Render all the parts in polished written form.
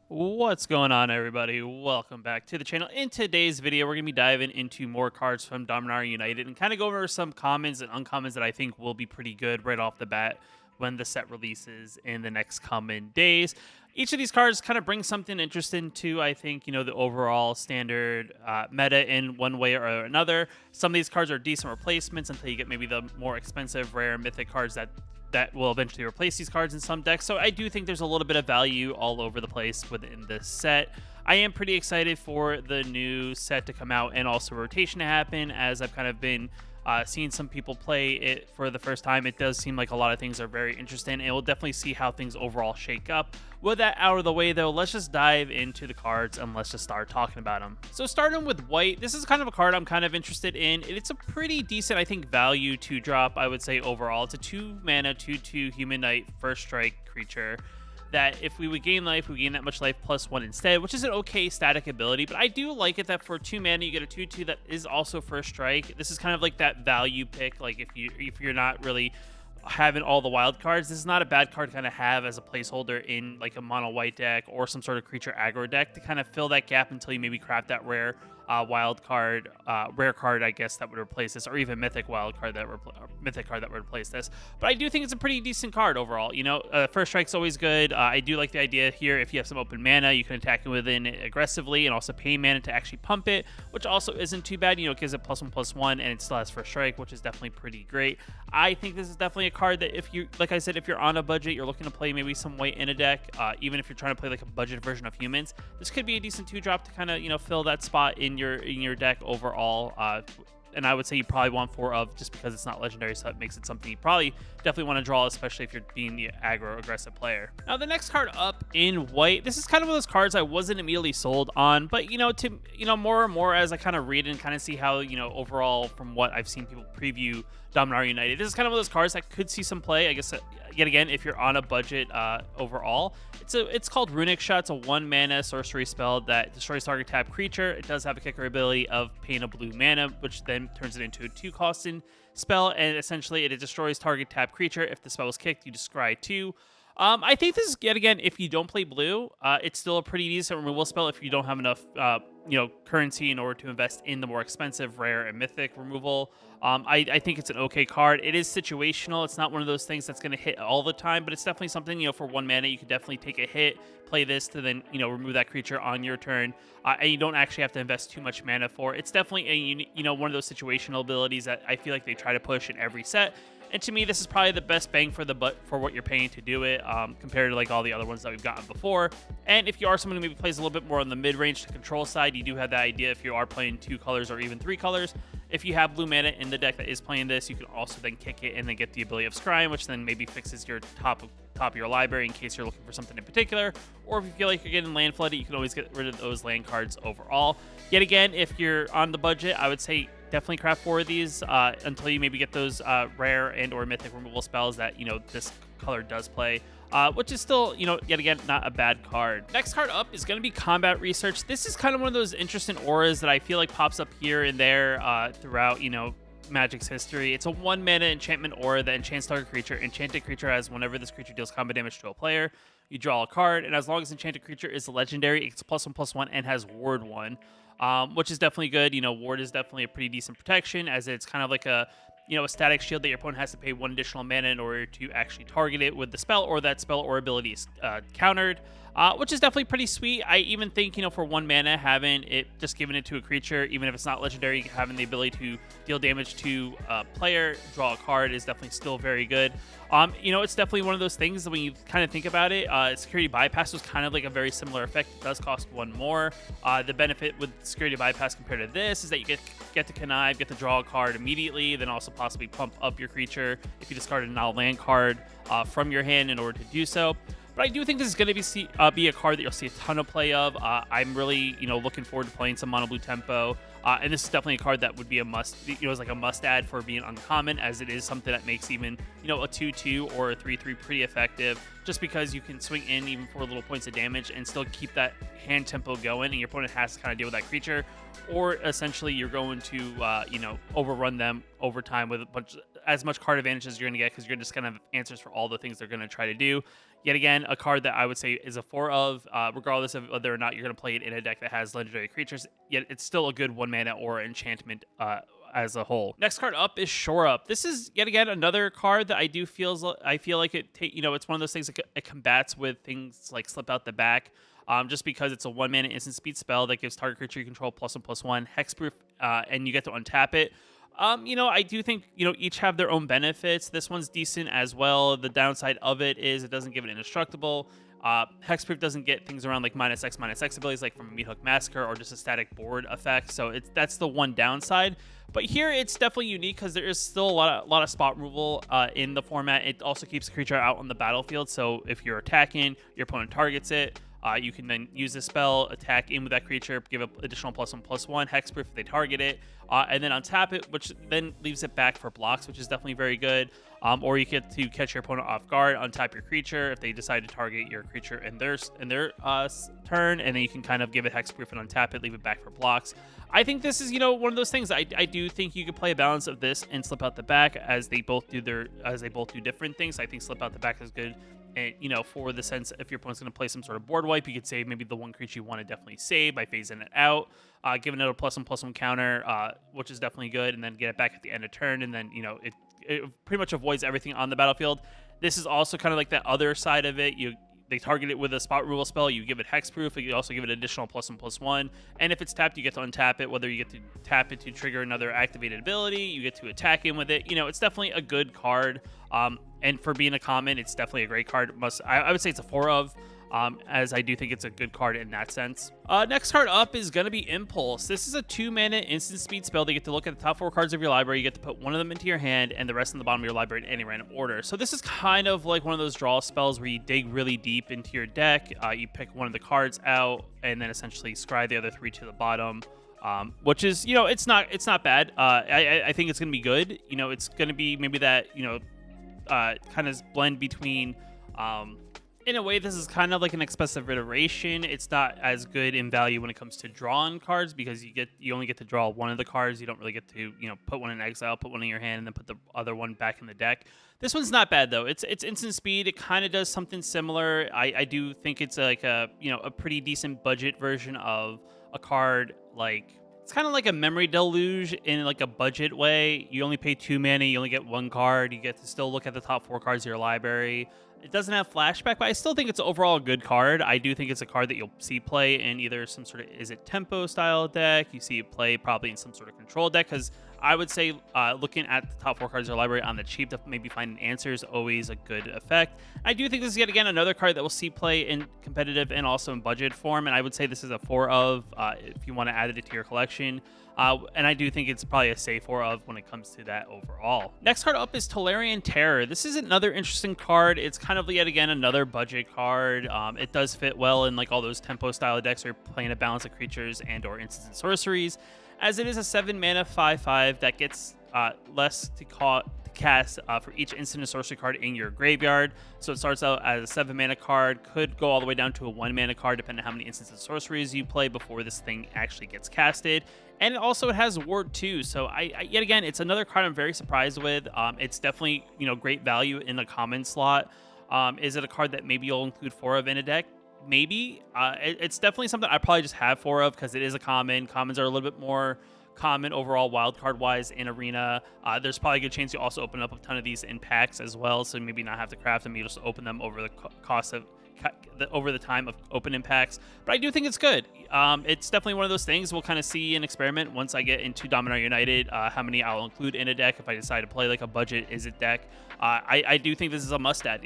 What's going on, everybody? Welcome back to the channel. In today's video, we're going to be diving into more cards from Dominaria United and kind of go over some commons and uncommons that I think will be pretty good right off the bat when the set releases in the next coming days. Each of these cards kind of brings something interesting to, I think, the overall standard meta in one way or another. Some of these cards are decent replacements until you get maybe the more expensive, rare, mythic cards that will eventually replace these cards in some decks. So I do think there's a little bit of value all over the place within this set. I am pretty excited for the new set to come out and also rotation to happen, as I've kind of been seeing some people play it for the first time. It does seem like a lot of things are very interesting, and we'll definitely see how things overall shake up. With that out of the way, though, let's just dive into the cards and let's just start talking about them. So starting with white, this is kind of a card I'm kind of interested in. It's a pretty decent, I think, value to drop, I would say, overall. It's a 2-mana, 2/2 Human Knight, first strike creature that if we would gain life, we gain that much life +1 instead, which is an okay static ability. But I do like it that for 2 mana, you get a 2/2 that is also first strike. This is kind of like that value pick. Like if you're not really having all the wild cards, this is not a bad card to kind of have as a placeholder in like a mono white deck or some sort of creature aggro deck to kind of fill that gap until you maybe craft that rare wild card, rare card, I guess, that would replace this, or even mythic wild card that mythic card that would replace this. But I do think it's a pretty decent card overall. First strike's always good. I do like the idea here. If you have some open mana, you can attack it within it aggressively and also pay mana to actually pump it, which also isn't too bad. It gives it +1/+1, and it still has first strike, which is definitely pretty great. I think this is definitely a card that if you, like I said, if you're on a budget, you're looking to play maybe some white in a deck, even if you're trying to play like a budget version of humans, this could be a decent 2-drop to kind of fill that spot in your deck overall. And I would say you probably want 4 of, just because it's not legendary, so it makes it something you probably definitely want to draw, especially if you're being the aggro aggressive player. Now the next card up in white, this is kind of one of those cards I wasn't immediately sold on, but more and more as I kind of read and kind of see how overall from what I've seen people preview Dominaria United, this is kind of one of those cards that could see some play, I guess. Yet again, if you're on a budget overall, it's called Runic Shots, a 1-mana sorcery spell that destroys target tap creature. It does have a kicker ability of paying a blue mana, which then turns it into a 2-costing spell, and essentially it destroys target tap creature. If the spell is kicked, you descry 2. I think this is, yet again, if you don't play blue, it's still a pretty decent removal spell if you don't have enough currency in order to invest in the more expensive rare and mythic removal. I think it's an okay card. It is situational. It's not one of those things that's going to hit all the time, but it's definitely something, for 1 mana, you could definitely take a hit, play this to then, remove that creature on your turn, and you don't actually have to invest too much mana for it. It's definitely one of those situational abilities that I feel like they try to push in every set. And to me, this is probably the best bang for the buck for what you're paying to do it, compared to like all the other ones that we've gotten before. And if you are someone who maybe plays a little bit more on the mid-range to control side, you do have that idea if you are playing 2 colors or even 3 colors. If you have blue mana in the deck that is playing this, you can also then kick it and then get the ability of Scrying, which then maybe fixes your top of your library in case you're looking for something in particular. Or if you feel like you're getting land flooded, you can always get rid of those land cards overall. Yet again, if you're on the budget, I would say definitely craft 4 of these until you maybe get those rare and or mythic removal spells that this color does play, which is still yet again not a bad card. Next card up is going to be Combat Research. This is kind of one of those interesting auras that I feel like pops up here and there throughout Magic's history. It's a 1-mana enchantment aura that enchants target creature. Enchanted creature has, whenever this creature deals combat damage to a player, you draw a card, and as long as enchanted creature is legendary, it's +1/+1 and has Ward 1. Which is definitely good. Ward is definitely a pretty decent protection, as it's kind of like a static shield that your opponent has to pay 1 additional mana in order to actually target it with the spell, or that spell or ability is countered, which is definitely pretty sweet. I even think, for 1 mana, having it, just giving it to a creature, even if it's not legendary, having the ability to deal damage to a player, draw a card, is definitely still very good. It's definitely one of those things that when you kind of think about it, Security Bypass was kind of like a very similar effect. It does cost 1 more. The benefit with Security Bypass compared to this is that you get to connive, get to draw a card immediately, then also possibly pump up your creature if you discard a non-land card from your hand in order to do so. But I do think this is going to be a card that you'll see a ton of play of. I'm really, looking forward to playing some mono blue tempo. And this is definitely a card that would be a must, it's like a must add for being uncommon, as it is something that makes even, a 2/2 or a 3/3 pretty effective, just because you can swing in even for little points of damage and still keep that hand tempo going, and your opponent has to kind of deal with that creature, or essentially you're going to, overrun them over time with a bunch as much card advantage as you're going to get, because you're just going to have answers for all the things they're going to try to do. Yet again, a card that I would say is a 4 of, regardless of whether or not you're going to play it in a deck that has legendary creatures, yet it's still a good 1-mana or enchantment as a whole. Next card up is Shore Up. This is yet again another card that I feel like it's one of those things that it combats with things like Slip Out the Back. Just because it's a 1-mana instant speed spell that gives target creature you control +1/+1 hexproof, and you get to untap it. I do think, each have their own benefits. This one's decent as well. The downside of it is it doesn't give it indestructible. Hexproof doesn't get things around like -X/-X abilities like from a Meat Hook Massacre or just a static board effect. So that's the one downside. But here it's definitely unique because there is still a lot of spot removal in the format. It also keeps the creature out on the battlefield. So if you're attacking, your opponent targets it. You can then use the spell, attack in with that creature, give it additional +1/+1 hexproof if they target it, and then untap it, which then leaves it back for blocks, which is definitely very good. Or you get to catch your opponent off guard, untap your creature if they decide to target your creature in their turn, and then you can kind of give it hexproof and untap it, leave it back for blocks. I think this is one of those things. I do think you could play a balance of this and Slip Out the Back as they both do different things. I think Slip Out the Back is good. And, for the sense, if your opponent's going to play some sort of board wipe, you could save maybe the one creature you want to definitely save by phasing it out, giving it a +1/+1 counter, which is definitely good, and then get it back at the end of turn, and then, it pretty much avoids everything on the battlefield. This is also kind of like that other side of it. They target it with a spot removal spell. You give it hexproof. You also give it additional +1/+1. And if it's tapped, you get to untap it. Whether you get to tap it to trigger another activated ability, you get to attack in with it. It's definitely a good card. And for being a common, it's definitely a great card. I would say it's a 4 of. As I do think it's a good card in that sense. Next card up is going to be Impulse. This is a 2-mana instant speed spell. They get to look at the top 4 cards of your library. You get to put one of them into your hand and the rest in the bottom of your library in any random order. So this is kind of like one of those draw spells where you dig really deep into your deck. You pick one of the cards out and then essentially scry the other 3 to the bottom. Which is, it's not bad. I think it's going to be good. It's going to be maybe that, kind of blend between, in a way, this is kind of like an expensive iteration. It's not as good in value when it comes to drawing cards because you only get to draw one of the cards. You don't really get to put one in exile, put one in your hand, and then put the other one back in the deck. This one's not bad though. It's instant speed. It kind of does something similar. I do think it's like a pretty decent budget version of a card like. It's kind of like a Memory Deluge in like a budget way. You only pay 2 mana, you only get 1 card. You get to still look at the top 4 cards of your library. It doesn't have flashback, but I still think it's overall a good card. I do think it's a card that you'll see play in either some sort of, is it tempo style deck? You see it play probably in some sort of control deck, because I would say looking at the top 4 cards of your library on the cheap to maybe find an answer is always a good effect. I do think this is yet again another card that we'll see play in competitive and also in budget form, and I would say this is a 4 of if you want to add it to your collection. And I do think it's probably a safe 4 of when it comes to that overall. Next card up is Tolarian Terror. This is another interesting card. It's kind of yet again another budget card. It does fit well in like all those tempo style decks where you're playing a balance of creatures and or instants and sorceries, as it is a 7-mana 5/5 that gets less to cast for each instant and sorcery card in your graveyard. So it starts out as a 7-mana card, could go all the way down to a 1-mana card depending on how many instants and sorceries you play before this thing actually gets casted. And it has Ward 2, so yet again, it's another card I'm very surprised with. It's definitely great value in a common slot. Is it a card that maybe you'll include 4 of in a deck? Maybe. It's definitely something I probably just have 4 of because it is a common. Commons are a little bit more common overall wildcard wise in Arena. There's probably a good chance you also open up a ton of these in packs as well, so maybe not have to craft them. You just open them over the cost of over the time of opening packs. But I do think it's good. It's definitely one of those things we'll kind of see an experiment once I get into Dominaria United, how many I'll include in a deck if I decide to play like a budget is it deck. I do think this is a must add.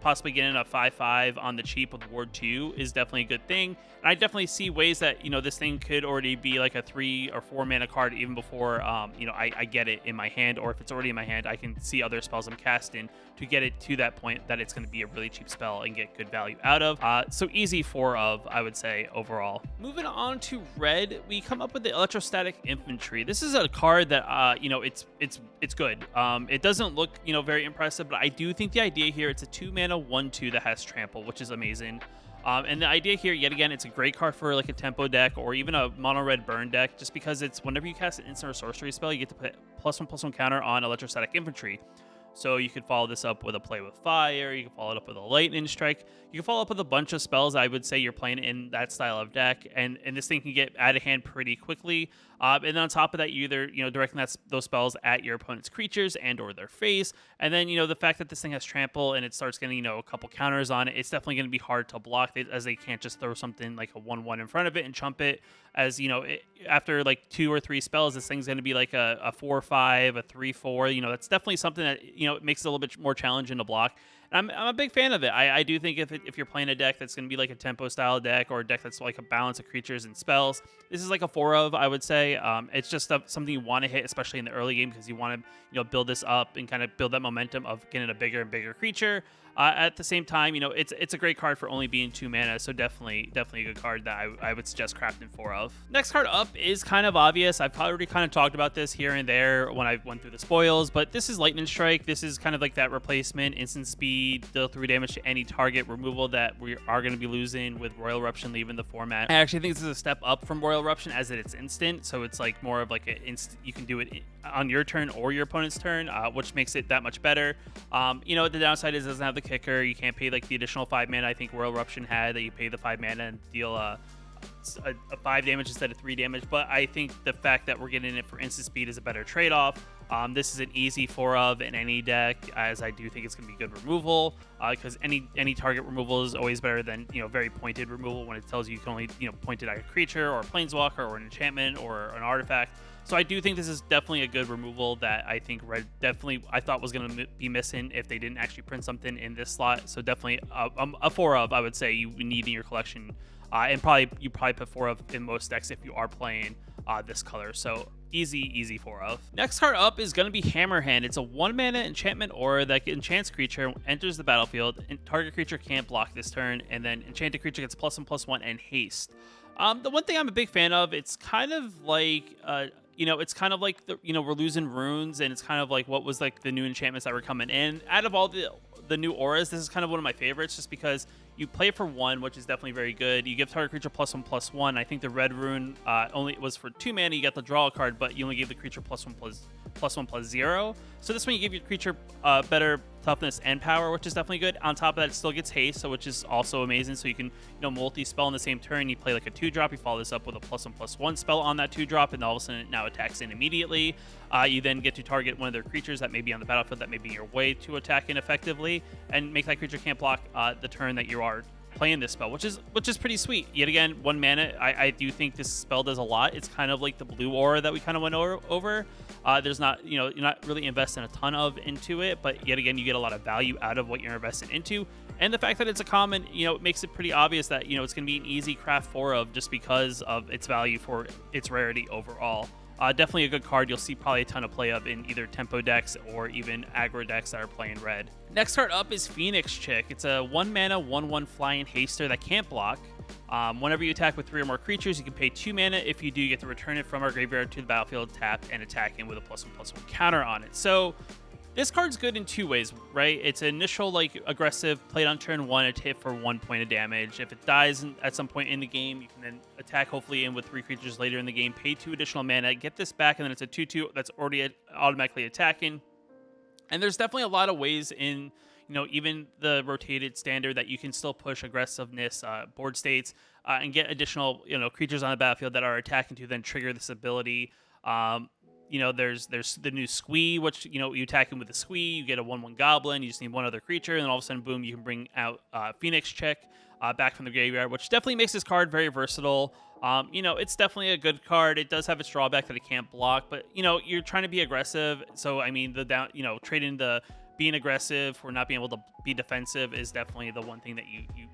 Possibly getting a 5/5 on the cheap with Ward 2 is definitely a good thing. And I definitely see ways that this thing could already be like a 3 or 4 mana card even before I get it in my hand, or if it's already in my hand, I can see other spells I'm casting to get it to that point that it's going to be a really cheap spell and get good value out of. So easy 4 of, I would say, overall. Moving on to red, we come up with the Electrostatic Infantry. This is a card that it's good. It doesn't look very impressive, but I do think the idea here, it's a 2-mana 1/2 that has trample, which is amazing. And the idea here, yet again, it's a great card for like a tempo deck or even a mono red burn deck, just because it's whenever you cast an instant or sorcery spell, you get to put +1/+1 counter on electrostatic infantry. So you could follow this up with a play with fire, you can follow it up with a lightning strike, you can follow up with a bunch of spells I would say you're playing in that style of deck, and this thing can get out of hand pretty quickly. And then on top of that, you either directing those spells at your opponent's creatures and or their face, and then the fact that this thing has trample and it starts getting a couple counters on it, it's definitely going to be hard to block it, as they can't just throw something like a 1/1 in front of it and chump it. As after like 2 or 3 spells, this thing's going to be like a 4/5, a 3/4. That's definitely something that it makes it a little bit more challenging to block. And I'm a big fan of it. I do think if you're playing a deck that's going to be like a tempo style deck, or a deck that's like a balance of creatures and spells, this is like a 4 of, I would say. It's just something you want to hit, especially in the early game, because you want to build this up and kind of build that momentum of getting a bigger and bigger creature. At the same time, it's a great card for only being 2 mana, so definitely a good card that I would suggest crafting 4 of. Next card up is kind of obvious. I've already kind of talked about this here and there when I went through the spoils, but this is Lightning Strike. This is kind of like that replacement, instant speed, deal 3 damage to any target removal that we are going to be losing with Royal Eruption leaving the format. I actually think this is a step up from Royal Eruption, as it's instant, so it's like more of like you can do it on your turn or your opponent's turn, which makes it that much better. The downside is it doesn't have the kicker. You can't pay like the additional 5 mana I think Royal Eruption had, that you pay the 5 mana and deal a 5 damage instead of 3 damage. But I think the fact that we're getting it for instant speed is a better trade-off. This is an easy 4 of in any deck, as I do think it's going to be good removal, because any target removal is always better than very pointed removal, when it tells you can only point it at a creature or a planeswalker or an enchantment or an artifact. So I do think this is definitely a good removal that I think Red I thought was going to be missing if they didn't actually print something in this slot. So definitely a 4 of, I would say, you need in your collection, and you probably put 4 of in most decks if you are playing this color. So easy 4 of. Next card up is going to be Hammerhand. It's a 1 mana enchantment aura that enchants creature, enters the battlefield, and target creature can't block this turn, and then enchanted creature gets +1/+1 and haste. The one thing I'm a big fan of, it's kind of like it's kind of like we're losing runes, and it's kind of like what was like the new enchantments that were coming in. Out of all the new auras, this is kind of one of my favorites, just because you play for 1, which is definitely very good. You give target creature +1/+1. I think the red rune only was for 2 mana. You got the draw card, but you only gave the creature +1/+0. So this one you give your creature better toughness and power, which is definitely good. On top of that, it still gets haste, which is also amazing. So you can multi-spell in the same turn. You play like a 2-drop. You follow this up with a +1/+1 spell on that 2-drop, and all of a sudden it now attacks in immediately. You then get to target one of their creatures that may be on the battlefield that may be your way to attacking effectively, and make that creature can't block the turn that you are playing this spell, which is pretty sweet. Yet again, 1 mana. I do think this spell does a lot. It's kind of like the blue aura that we kind of went over. There's not you're not really investing a ton into it, but yet again, you get a lot of value out of what you're investing into. And the fact that it's a common, it makes it pretty obvious that it's going to be an easy craft 4 of, just because of its value for its rarity overall. Definitely a good card. You'll see probably a ton of play of in either tempo decks or even aggro decks that are playing red. Next card up is Phoenix Chick. It's a 1 mana 1/1 flying haster that can't block. Whenever you attack with 3 or more creatures, you can pay 2 mana. If you do, you get to return it from our graveyard to the battlefield tapped and attacking with a +1/+1 counter on it. So this card's good in 2 ways, right? It's an initial aggressive, played on turn 1, it hit for 1 point of damage. If it dies at some point in the game, you can then attack hopefully in with 3 creatures later in the game, pay 2 additional mana, get this back, and then it's a 2/2 that's already automatically attacking. And there's definitely a lot of ways in even the rotated standard that you can still push aggressiveness board states and get additional creatures on the battlefield that are attacking to then trigger this ability. There's the new Squee, which you attack him with a Squee, you get a 1/1 goblin, you just need 1 other creature, and then all of a sudden, boom, you can bring out Phoenix Chick back from the graveyard, which definitely makes this card very versatile. It's definitely a good card. It does have its drawback that it can't block, but you're trying to be aggressive. So I mean, trading the being aggressive for not being able to be defensive is definitely the one thing that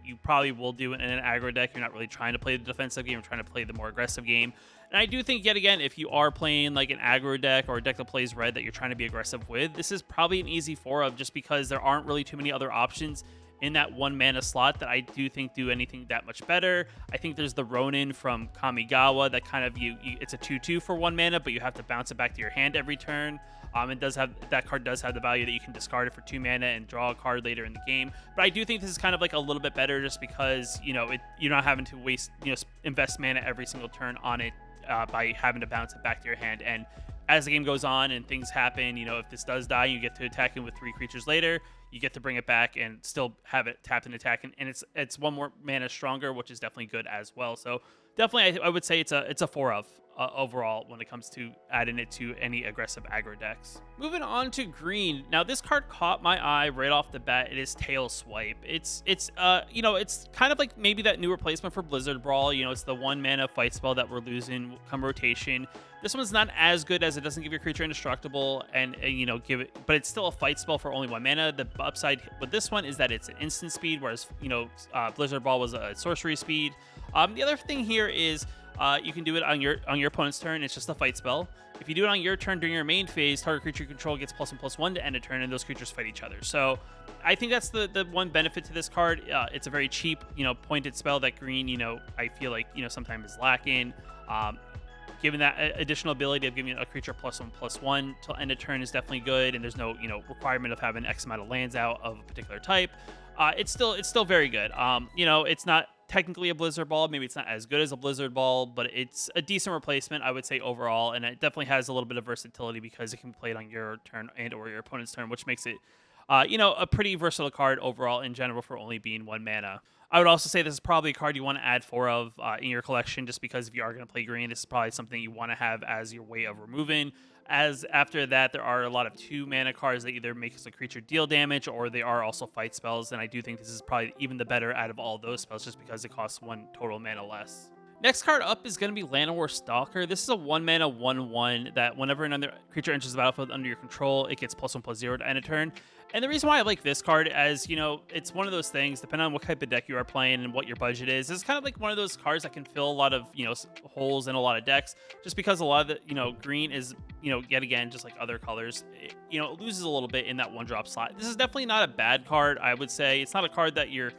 you probably will do in an aggro deck. You're not really trying to play the defensive game, you're trying to play the more aggressive game. And I do think, yet again, if you are playing like an aggro deck or a deck that plays red that you're trying to be aggressive with, this is probably an easy 4 of, just because there aren't really too many other options in that 1 mana slot that I do think do anything that much better. I think there's the Ronin from Kamigawa that kind of it's a 2/2 for 1 mana, but you have to bounce it back to your hand every turn. It does have, that card does have the value that you can discard it for 2 mana and draw a card later in the game. But I do think this is kind of like a little bit better just because, you know, you're not having to waste, you know, invest mana every single turn on it by having to bounce it back to your hand. And as the game goes on and things happen, you know, if this does die, you get to attack it with 3 creatures later. You get to bring it back and still have it tapped and attack, and it's 1 more mana stronger, which is definitely good as well. So definitely, I would say it's a 4 of overall when it comes to adding it to any aggressive aggro decks. Moving on to green. Now this card caught my eye right off the bat. It is Tail Swipe. It's you know, it's kind of like maybe that new replacement for Blizzard Brawl. You know, it's the 1 mana fight spell that we're losing come rotation. This one's not as good as it doesn't give your creature indestructible and you know, give it, but it's still a fight spell for only 1 mana. The upside with this one is that it's an instant speed, whereas, you know, Blizzard Brawl was a sorcery speed. The other thing here is you can do it on your opponent's turn. It's just a fight spell. If you do it on your turn during your main phase, target creature you control gets +1/+1 to end a turn, and those creatures fight each other. So I think that's the one benefit to this card. It's a very cheap, you know, pointed spell that green, you know, I feel like, you know, sometimes is lacking. Given that additional ability of giving a creature +1/+1 to end a turn is definitely good, and there's no, you know, requirement of having X amount of lands out of a particular type. It's still very good. You know, it's not technically a Blizzard Ball. Maybe it's not as good as a Blizzard Ball, but it's a decent replacement, I would say, overall, and it definitely has a little bit of versatility because it can be played on your turn and or your opponent's turn, which makes it you know, a pretty versatile card overall in general for only being 1 mana. I would also say this is probably a card you want to add 4 of in your collection, just because if you are going to play green, this is probably something you want to have as your way of removing. As after that, there are a lot of 2 mana cards that either make a creature deal damage or they are also fight spells, and I do think this is probably even the better out of all those spells just because it costs 1 total mana less. Next card up is going to be War Stalker. This is a 1 mana 1/1 that whenever another creature enters the battlefield under your control, it gets +1/+0 to end a turn. And the reason why I like this card, as you know, it's one of those things, depending on what type of deck you are playing and what your budget is, it's kind of like one of those cards that can fill a lot of, you know, holes in a lot of decks, just because a lot of the, you know, green is, you know, yet again, just like other colors, you know, it loses a little bit in that 1-drop slot. This is definitely not a bad card, I would say. It's not a card that you're,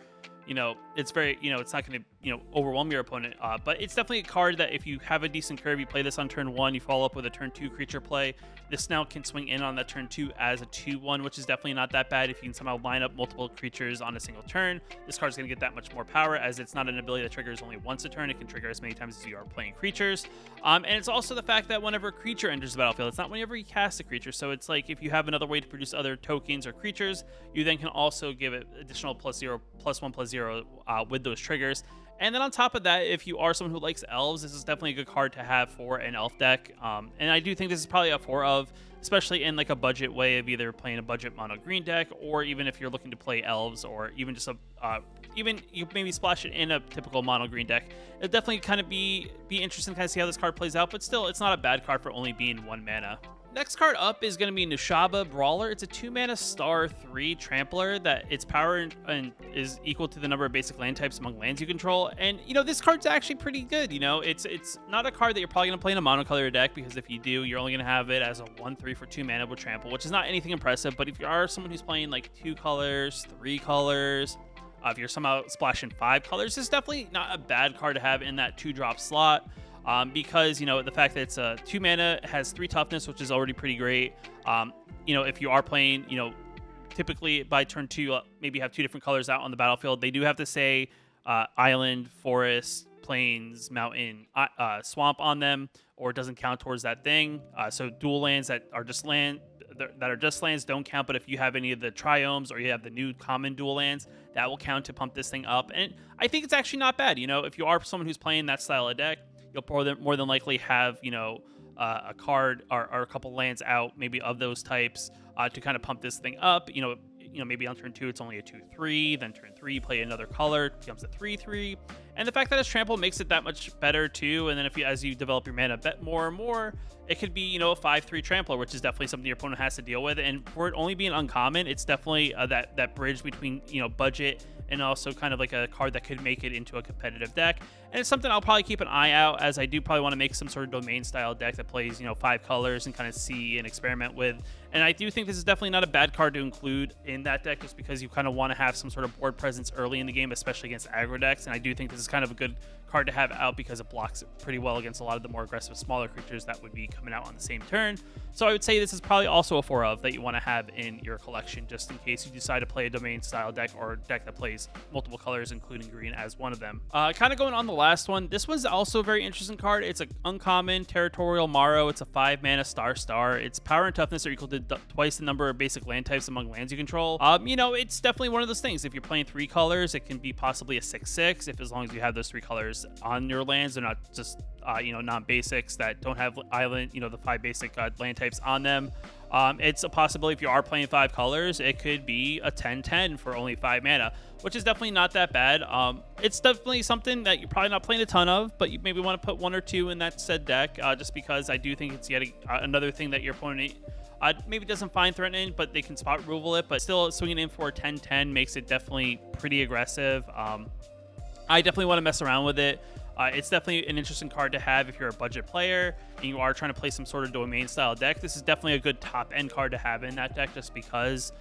you know, it's very, you know, it's not going to, you know, overwhelm your opponent, but it's definitely a card that if you have a decent curve, you play this on turn 1, you follow up with a turn 2 creature play, this now can swing in on that turn 2 as a 2/1, which is definitely not that bad if you can somehow line up multiple creatures on a single turn. This card's going to get that much more power, as it's not an ability that triggers only once a turn. It can trigger as many times as you are playing creatures. And it's also the fact that whenever a creature enters the battlefield, it's not whenever you cast a creature. So it's like if you have another way to produce other tokens or creatures, you then can also give it additional +1/+0 with those triggers. And then on top of that, if you are someone who likes elves, this is definitely a good card to have for an elf deck. And I do think this is probably a 4 of, especially in like a budget way of either playing a budget mono green deck, or even if you're looking to play elves, or even just a even you maybe splash it in a typical mono green deck. It'll definitely kind of be interesting to kind of see how this card plays out, but still, it's not a bad card for only being 1 mana. Next card up is going to be Nushabba Brawler. It's a 2 mana star 3 trampler that its power and is equal to the number of basic land types among lands you control. And you know, this card's actually pretty good. You know, it's not a card that you're probably going to play in a monocolor deck, because if you do, you're only going to have it as a 1/3 for 2 mana with trample, which is not anything impressive. But if you are someone who's playing like 2 colors, 3 colors, if you're somehow splashing 5 colors, it's definitely not a bad card to have in that 2-drop slot. Because, you know, the fact that it's a 2 mana, has 3 toughness, which is already pretty great. You know, if you are playing, you know, typically by turn 2, maybe have 2 different colors out on the battlefield. They do have to say island, forest, plains, mountain, swamp on them, or it doesn't count towards that thing. So dual lands that are just lands don't count, but if you have any of the triomes or you have the new common dual lands, that will count to pump this thing up. And I think it's actually not bad. You know, if you are someone who's playing that style of deck, you'll more than likely have, you know, a card or a couple lands out, maybe of those types, to kind of pump this thing up. You know, maybe on turn 2 it's only a 2/3, then turn 3 you play another color, it becomes a 3/3, and the fact that it's trample makes it that much better too. And then as you develop your mana bet more and more, it could be, you know, a 5/3 trampler, which is definitely something your opponent has to deal with. And for it only being uncommon, it's definitely that bridge between, you know, budget and also kind of like a card that could make it into a competitive deck. And it's something I'll probably keep an eye out, as I do probably want to make some sort of domain style deck that plays, you know, 5 colors and kind of see and experiment with. And I do think this is definitely not a bad card to include in that deck, just because you kind of want to have some sort of board presence early in the game, especially against aggro decks. And I do think this is kind of a good card to have out because it blocks it pretty well against a lot of the more aggressive smaller creatures that would be coming out on the same turn. So I would say this is probably also a 4 of that you want to have in your collection, just in case you decide to play a domain style deck or a deck that plays multiple colors, including green as one of them. Kind of going on the last one, this one's also a very interesting card. It's an uncommon Territorial Mario. It's a 5 mana star. Its power and toughness are equal to twice the number of basic land types among lands you control. You know, it's definitely one of those things. If you're playing 3 colors, it can be possibly a 6/6 if as long as you have those 3 colors on your lands. They're not just you know, non-basics that don't have island, you know, the 5 basic land types on them. It's a possibility if you are playing 5 colors, it could be a 10/10 for only 5 mana, which is definitely not that bad. It's definitely something that you're probably not playing a ton of, but you maybe want to put 1 or 2 in that said deck, just because I do think it's yet another thing that your opponent maybe doesn't find threatening, but they can spot removal it. But still, swinging in for a 10/10 makes it definitely pretty aggressive. I definitely want to mess around with it. It's definitely an interesting card to have if you're a budget player and you are trying to play some sort of domain style deck. This is definitely a good top end card to have in that deck, just because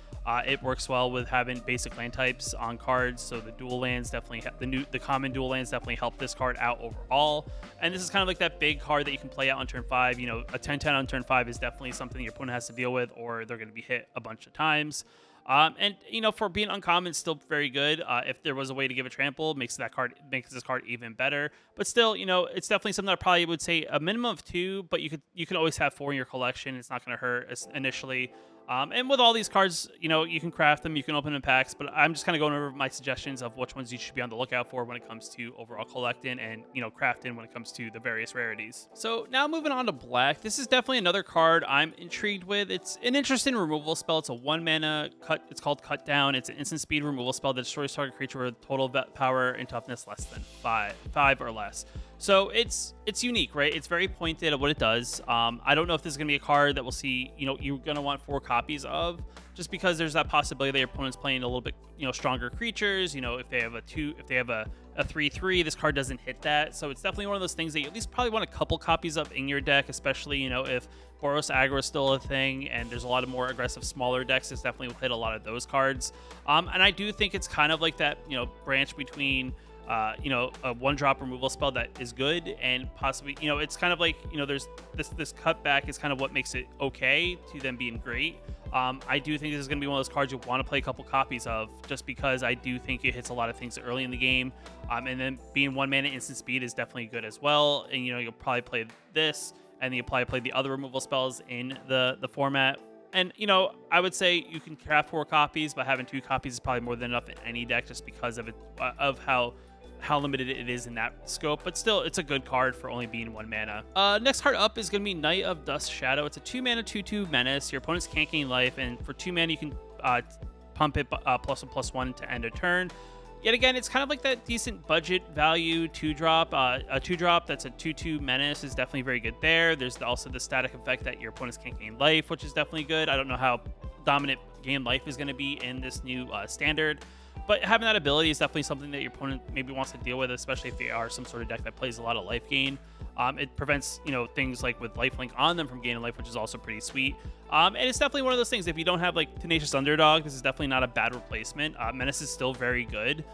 it works well with having basic land types on cards. So the dual lands definitely the common dual lands definitely help this card out overall. And this is kind of like that big card that you can play out on turn 5. You know, a 10/10 on turn 5 is definitely something your opponent has to deal with, or they're going to be hit a bunch of times. And you know, for being uncommon, it's still very good. If there was a way to give it trample, makes this card even better. But still, you know, it's definitely something I probably would say a minimum of 2, but you can always have 4 in your collection. It's not going to hurt initially. And with all these cards, you know, you can craft them, you can open them in packs, but I'm just kind of going over my suggestions of which ones you should be on the lookout for when it comes to overall collecting and, you know, crafting when it comes to the various rarities. So now moving on to black, this is definitely another card I'm intrigued with. It's an interesting removal spell. It's a 1 mana cut. It's called Cut Down. It's an instant speed removal spell that destroys target creature with total power and toughness less than 5 or less. So it's unique, right? It's very pointed at what it does. I don't know if this is going to be a card that we'll see, you know, you're going to want 4 copies of, just because there's that possibility that your opponent's playing a little bit, you know, stronger creatures. You know, if they have a 3/3, this card doesn't hit that. So it's definitely one of those things that you at least probably want a couple copies of in your deck, especially, you know, if Boros aggro is still a thing and there's a lot of more aggressive smaller decks. This definitely will hit a lot of those cards. And I do think it's kind of like that, you know, branch between you know, a 1-drop removal spell that is good and possibly, you know, it's kind of like, you know, there's this cutback is kind of what makes it okay to them being great. I do think this is going to be one of those cards you want to play a couple copies of, just because I do think it hits a lot of things early in the game. And then being 1 mana instant speed is definitely good as well. And, you know, you'll probably play this and then you'll probably play the other removal spells in the format. And, you know, I would say you can craft 4 copies, but having 2 copies is probably more than enough in any deck, just because of it, of how limited it is in that scope. But still, it's a good card for only being 1 mana. Next card up is going to be Knight of Dust Shadow. It's a 2 mana 2/2 menace. Your opponents can't gain life, and for 2 mana you can pump it +1/+1 to end a turn. Yet again, it's kind of like that decent budget value 2-drop. A 2-drop that's a 2/2 menace is definitely very good there. There's also the static effect that your opponents can't gain life, which is definitely good. I don't know how dominant gain life is going to be in this new standard, but having that ability is definitely something that your opponent maybe wants to deal with, especially if they are some sort of deck that plays a lot of life gain. It prevents, you know, things like with lifelink on them from gaining life, which is also pretty sweet. And it's definitely one of those things, if you don't have like Tenacious Underdog, this is definitely not a bad replacement. Menace is still very good.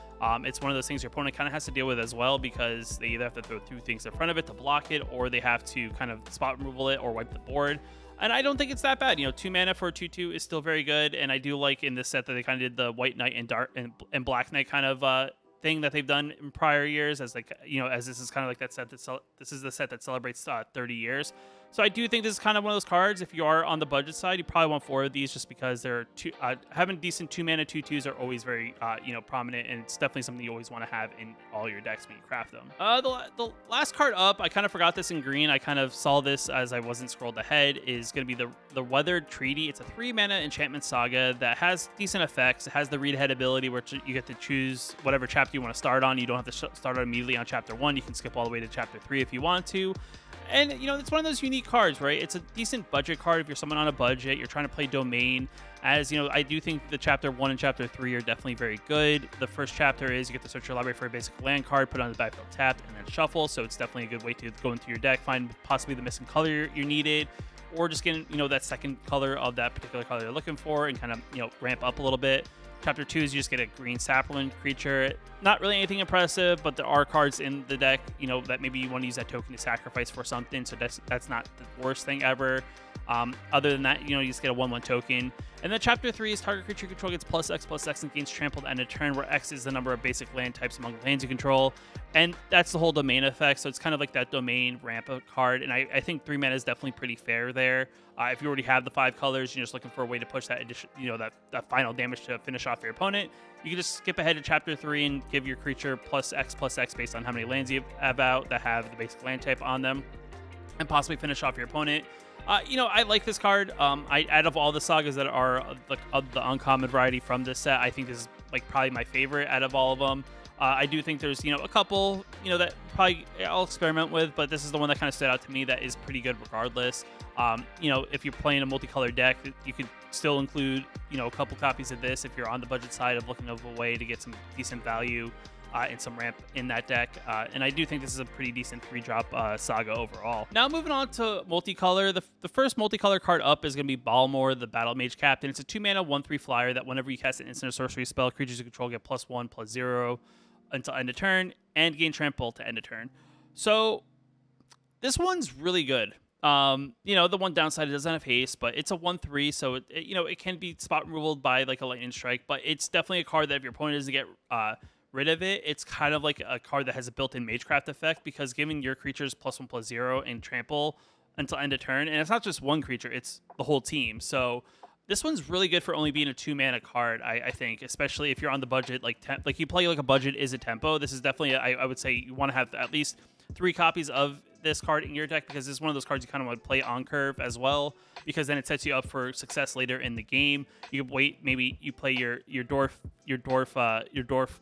It's one of those things your opponent kind of has to deal with as well, because they either have to throw 2 things in front of it to block it, or they have to kind of spot removal it or wipe the board. And I don't think it's that bad. You know, 2 mana for a 2/2 is still very good. And I do like in this set that they kind of did the White Knight and Dark and Black Knight kind of thing that they've done in prior years, as like, you know, as this is kind of like that set that this is the set that celebrates 30 years. So I do think this is kind of one of those cards. If you are on the budget side, you probably want 4 of these, just because they're having decent 2 mana 2/2s are always very you know, prominent, and it's definitely something you always want to have in all your decks when you craft them. The last card up, I kind of forgot this in green. I kind of saw this as I wasn't scrolled ahead. Is going to be the Weathered Treaty. It's a 3 mana enchantment saga that has decent effects. It has the read ahead ability, where you get to choose whatever chapter you want to start on. You don't have to start immediately on chapter 1. You can skip all the way to chapter 3 if you want to. And, you know, it's one of those unique cards, right? It's a decent budget card if you're someone on a budget, you're trying to play domain. As, you know, I do think the chapter 1 and chapter 3 are definitely very good. The first chapter is you get to search your library for a basic land card, put it on the backfield tapped, and then shuffle. So it's definitely a good way to go into your deck, find possibly the missing color you needed, or just getting, that second color of that particular color you're looking for and kind of, ramp up a little bit. Chapter 2 is you just get a green sapling creature. Not really anything impressive, but there are cards in the deck, that maybe you want to use that token to sacrifice for something. So that's not the worst thing ever. Other than that, you just get a 1/1 token. And then Chapter 3 is target creature you control gets +X/+X and gains trampled at end of turn, where X is the number of basic land types among the lands you control. And that's the whole domain effect. So it's kind of like that domain ramp up card. And I think 3 mana is definitely pretty fair there. If you already have the 5 colors, you're just looking for a way to push that addition, that final damage to finish off your opponent. You can just skip ahead to Chapter 3 and give your creature +X/+X based on how many lands you have out that have the basic land type on them, and possibly finish off your opponent. I like this card. Out of all the sagas that are like of the uncommon variety from this set, I think this is like probably my favorite out of all of them. I do think there's a couple that probably I'll experiment with, but this is the one that kind of stood out to me that is pretty good regardless. If you're playing a multicolored deck, you could still include a couple copies of this if you're on the budget side of looking of a way to get some decent value and some ramp in that deck. And I do think this is a pretty decent 3-drop saga overall. Now moving on to multicolor. The first multicolor card up is going to be Balmor, the Battle Mage Captain. It's a 2-mana 1/3 flyer that whenever you cast an instant or sorcery spell, creatures you control get +1/+0 until end of turn and gain trample to end of turn. So this one's really good. The one downside, it doesn't have haste, but it's a 1/3, so it can be spot removal by like a lightning strike, but it's definitely a card that if your opponent doesn't get rid of it, it's kind of like a card that has a built-in Magecraft effect, because giving your creatures +1/+0 and trample until end of turn, and it's not just one creature, it's the whole team. So this one's really good for only being a 2-mana card, I think, especially if you're on the budget, like you play like a budget is a tempo. This is definitely, I would say you want to have at least 3 copies of this card in your deck, because it's one of those cards you kind of want to play on curve as well, because then it sets you up for success later in the game. You can wait, maybe you play your dwarf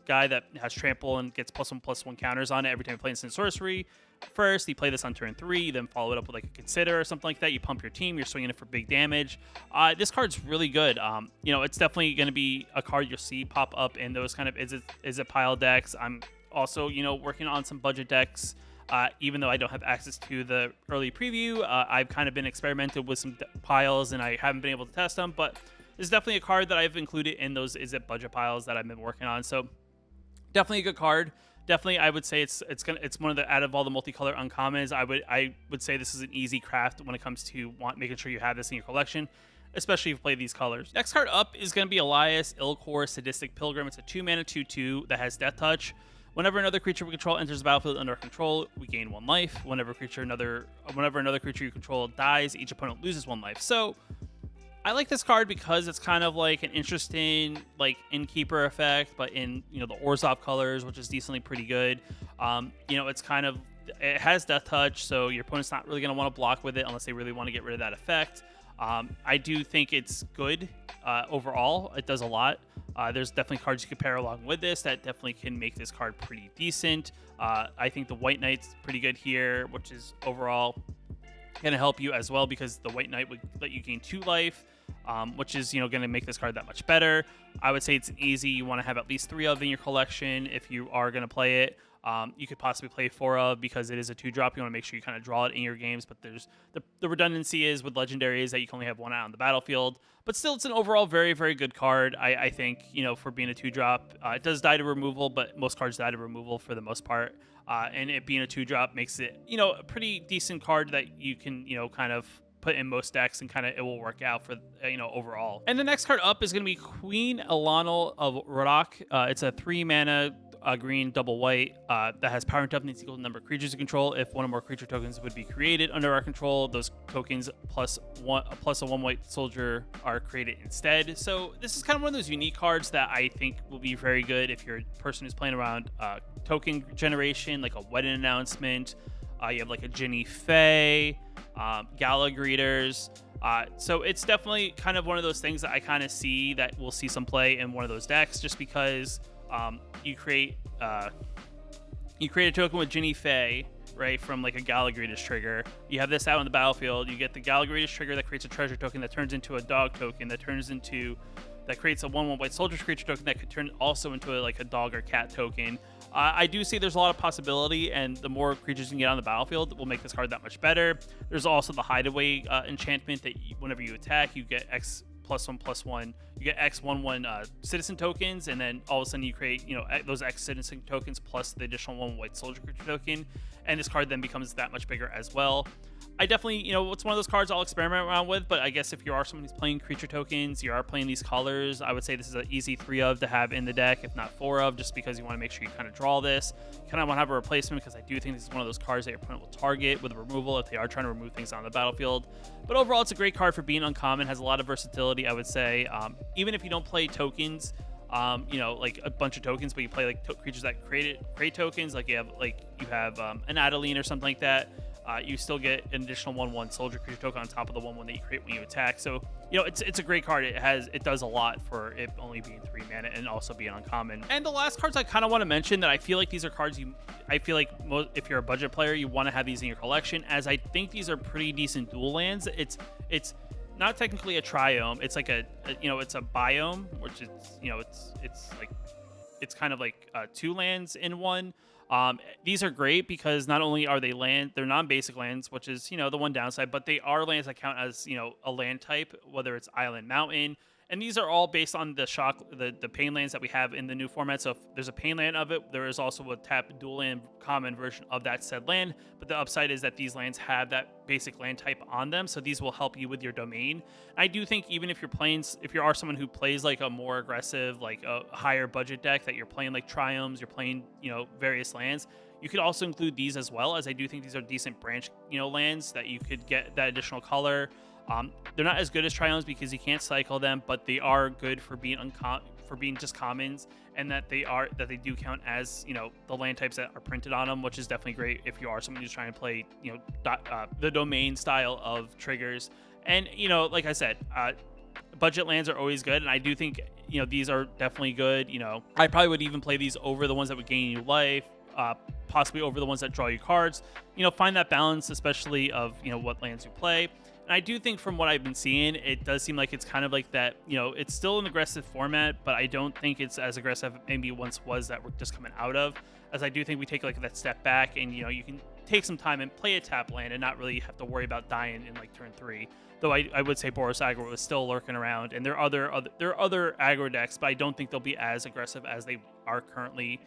guy that has trample and gets +1/+1 counters on it every time you play instant sorcery. First, you play this on turn 3, you then follow it up with like a Consider or something like that. You pump your team, you're swinging it for big damage. This card's really good. It's definitely going to be a card you'll see pop up in those kind of is it pile decks. I'm also working on some budget decks. Even though I don't have access to the early preview, I've kind of been experimenting with some piles and I haven't been able to test them, but this is definitely a card that I've included in those is it budget piles that I've been working on. So definitely a good card. Definitely, I would say it's one of the, out of all the multicolor uncommons, I would say this is an easy craft when it comes to making sure you have this in your collection, especially if you play these colors. Next card up is going to be Elias, Ilcor, Sadistic Pilgrim. It's a 2-mana 2/2 that has Death Touch. Whenever another creature we control enters the battlefield under our control, we gain 1 life. Whenever another creature you control dies, each opponent loses 1 life. So I like this card because it's kind of like an interesting like Innkeeper effect, but in the Orzhov colors, which is decently pretty good. It's kind of, it has Death Touch, so your opponent's not really going to want to block with it unless they really want to get rid of that effect. I do think it's good overall. It does a lot. There's definitely cards you could pair along with this that definitely can make this card pretty decent. I think the White Knight's pretty good here, which is overall going to help you as well, because the White Knight would let you gain 2 life, which is going to make this card that much better. I would say it's an easy, you want to have at least 3 of in your collection if you are going to play it. You could possibly play 4 of, because it is a 2-drop. You want to make sure you kind of draw it in your games, but there's the redundancy is with Legendary is that you can only have 1 out on the battlefield, but still it's an overall very, very good card. I think, for being a 2-drop, it does die to removal, but most cards die to removal for the most part. And it being a 2-drop makes it, a pretty decent card that you can, kind of put in most decks, and kind of it will work out for overall. And the next card up is going to be Queen Elano of Runic. It's a 3-mana green double white that has power and toughness equal to the number of creatures you control. If 1 or more creature tokens would be created under our control, those tokens plus a 1 white soldier are created instead. So this is kind of one of those unique cards that I think will be very good if you're a person who's playing around token generation, like a wedding announcement. You have like a Ginny Fae, Gala Greeters. So it's definitely kind of one of those things that I kind of see that we'll see some play in one of those decks, just because you create a token with Ginny Fae, right, from like a Galagritis trigger. You have this out on the battlefield. You get the Galagritis trigger that creates a treasure token that turns into a dog token that creates a 1/1 white soldier creature token that could turn also into like a dog or cat token. I do see there's a lot of possibility, and the more creatures you can get on the battlefield will make this card that much better. There's also the Hideaway enchantment that whenever you attack, you get X +1/+1. You get X 1/1 citizen tokens, and then all of a sudden you create, those X citizen tokens plus the additional 1 white soldier creature token, and this card then becomes that much bigger as well. I definitely, it's one of those cards I'll experiment around with, but I guess if you are someone who's playing creature tokens, you are playing these colors, I would say this is an easy 3 of to have in the deck, if not 4 of, just because you want to make sure you kind of draw this. You kind of want to have a replacement, because I do think this is one of those cards that your opponent will target with removal if they are trying to remove things on the battlefield. But overall, it's a great card for being uncommon, has a lot of versatility, I would say. Even if you don't play tokens, like a bunch of tokens, but you play like creatures that create tokens, like you have an Adeline or something like that. You still get an additional 1/1 soldier creature token on top of the 1/1 that you create when you attack. So it's a great card. It does a lot for it only being 3 mana and also being uncommon. And the last cards I kind of want to mention that I feel like these are cards if you're a budget player, you want to have these in your collection, as I think these are pretty decent dual lands. It's not technically a triome. It's like it's a biome, which is it's kind of like 2 lands in one. These are great because not only are they're non-basic lands, which is, the one downside, but they are lands that count as, a land type, whether it's island, mountain. And these are all based on the pain lands that we have in the new format. So if there's a pain land of it, there is also a tap dual land common version of that said land. But the upside is that these lands have that basic land type on them. So these will help you with your domain. I do think even if you are someone who plays like a more aggressive, like a higher budget deck, that you're playing like triomes, you're playing, various lands, you could also include these as well, as I do think these are decent branch, lands that you could get that additional color. They're not as good as triomes because you can't cycle them, but they are good for being just commons, and that they do count as the land types that are printed on them, which is definitely great if you are someone who's trying to play the domain style of triggers. And like I said, budget lands are always good, and I do think these are definitely good. I probably would even play these over the ones that would gain you life, possibly over the ones that draw you cards. Find that balance, especially of what lands you play. And I do think from what I've been seeing, it does seem like it's kind of like that, it's still an aggressive format, but I don't think it's as aggressive maybe it once was that we're just coming out of, as I do think we take like that step back, and you can take some time and play a tap land and not really have to worry about dying in like turn 3. Though I would say Boros Aggro is still lurking around, and there are other aggro decks, but I don't think they'll be as aggressive as they are currently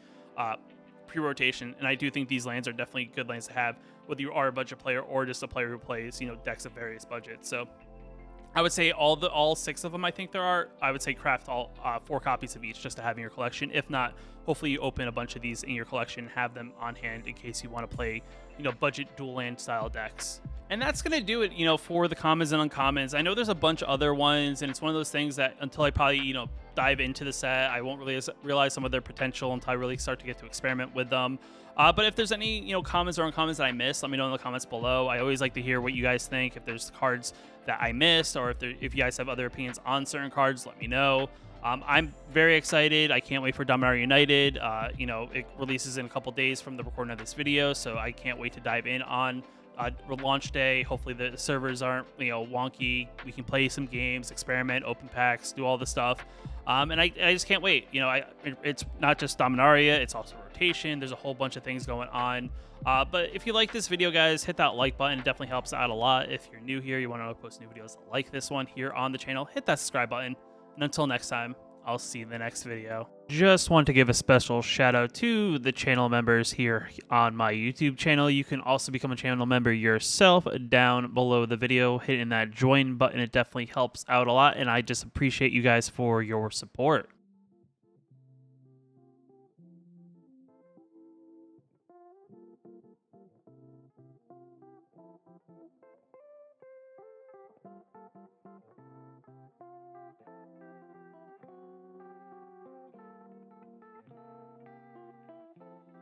pre-rotation. And I do think these lands are definitely good lands to have, whether you are a budget player or just a player who plays decks of various budgets. So I would say all 6 of them, I think there are. I would say craft all 4 copies of each just to have in your collection. If not, hopefully you open a bunch of these in your collection, have them on hand in case you want to play budget dual land style decks. And that's going to do it, for the commons and uncommons. I know there's a bunch of other ones, and it's one of those things that until I probably, dive into the set, I won't really realize some of their potential until I really start to get to experiment with them. But if there's any, commons or uncommons that I missed, let me know in the comments below. I always like to hear what you guys think. If there's cards that I missed, or if you guys have other opinions on certain cards, let me know. I'm very excited. I can't wait for Dominaria United. It releases in a couple days from the recording of this video, so I can't wait to dive in on launch day. Hopefully the servers aren't wonky. We can play some games, experiment, open packs, do all the stuff. And I just can't wait. It's not just Dominaria, it's also rotation. There's a whole bunch of things going on. But if you like this video, guys, hit that like button. It definitely helps out a lot. If you're new here, you want to post new videos like this one here on the channel, hit that subscribe button. And until next time, I'll see you in the next video. Just want to give a special shout out to the channel members here on my YouTube channel. You can also become a channel member yourself down below the video, hitting that join button. It definitely helps out a lot, and I just appreciate you guys for your support.